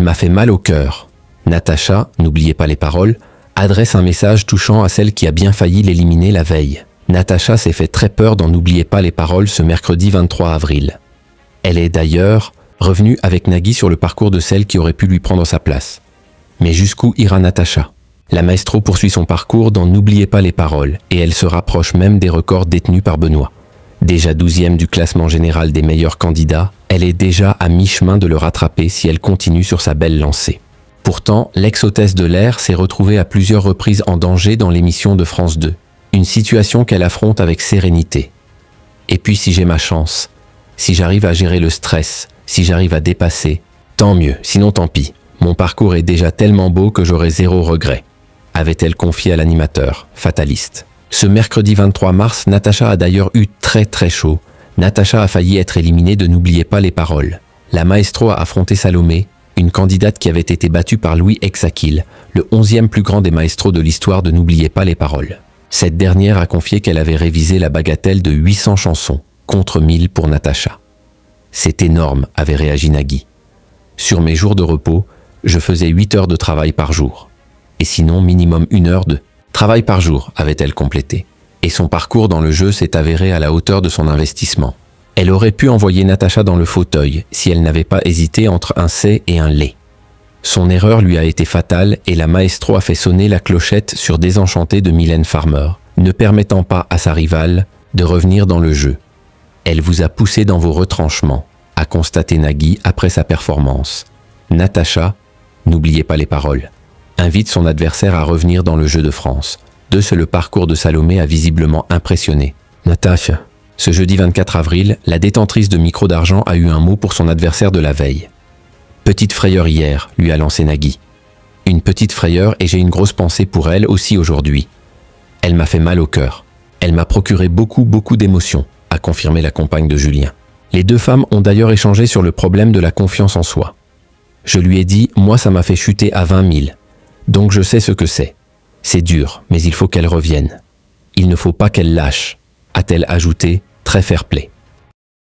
m'a fait mal au cœur. Natacha, n'oubliez pas les paroles, adresse un message touchant à celle qui a bien failli l'éliminer la veille. Natacha s'est fait très peur dans N'oubliez pas les paroles ce mercredi 23 avril. Elle est d'ailleurs revenue avec Nagui sur le parcours de celle qui aurait pu lui prendre sa place. Mais jusqu'où ira Natacha? La maestro poursuit son parcours dans N'oubliez pas les paroles et elle se rapproche même des records détenus par Benoît. Déjà 12e du classement général des meilleurs candidats, elle est déjà à mi-chemin de le rattraper si elle continue sur sa belle lancée. Pourtant, l'ex-hôtesse de l'air s'est retrouvée à plusieurs reprises en danger dans l'émission de France 2. Une situation qu'elle affronte avec sérénité. Et puis si j'ai ma chance, si j'arrive à gérer le stress, si j'arrive à dépasser, tant mieux, sinon tant pis. Mon parcours est déjà tellement beau que j'aurai zéro regret, avait-elle confié à l'animateur, fataliste. Ce mercredi 23 mars, Natacha a d'ailleurs eu très chaud. Natacha a failli être éliminée de N'oubliez pas les paroles. La maestro a affronté Salomé, une candidate qui avait été battue par Louis Exakil, le 11e plus grand des maestros de l'histoire de N'oubliez pas les paroles. Cette dernière a confié qu'elle avait révisé la bagatelle de 800 chansons, contre 1000 pour Natacha. C'est énorme, avait réagi Nagui. Sur mes jours de repos, je faisais 8 heures de travail par jour. Et sinon, minimum 1 heure de travail par jour, avait-elle complété. Et son parcours dans le jeu s'est avéré à la hauteur de son investissement. Elle aurait pu envoyer Natacha dans le fauteuil si elle n'avait pas hésité entre un C et un lait. Son erreur lui a été fatale et la maestro a fait sonner la clochette sur Désenchanté de Mylène Farmer, ne permettant pas à sa rivale de revenir dans le jeu. Elle vous a poussé dans vos retranchements, a constaté Nagui après sa performance. Natacha, n'oubliez pas les paroles, invite son adversaire à revenir dans le jeu de France. De ce, le parcours de Salomé a visiblement impressionné. Natacha. Ce jeudi 24 avril, la détentrice de micro d'argent a eu un mot pour son adversaire de la veille. Petite frayeur hier, lui a lancé Nagui. Une petite frayeur et j'ai une grosse pensée pour elle aussi aujourd'hui. Elle m'a fait mal au cœur. Elle m'a procuré beaucoup d'émotions, a confirmé la compagne de Julien. Les deux femmes ont d'ailleurs échangé sur le problème de la confiance en soi. Je lui ai dit, moi ça m'a fait chuter à 20 000. Donc je sais ce que c'est. C'est dur, mais il faut qu'elle revienne. Il ne faut pas qu'elle lâche, a-t-elle ajouté, très fair-play.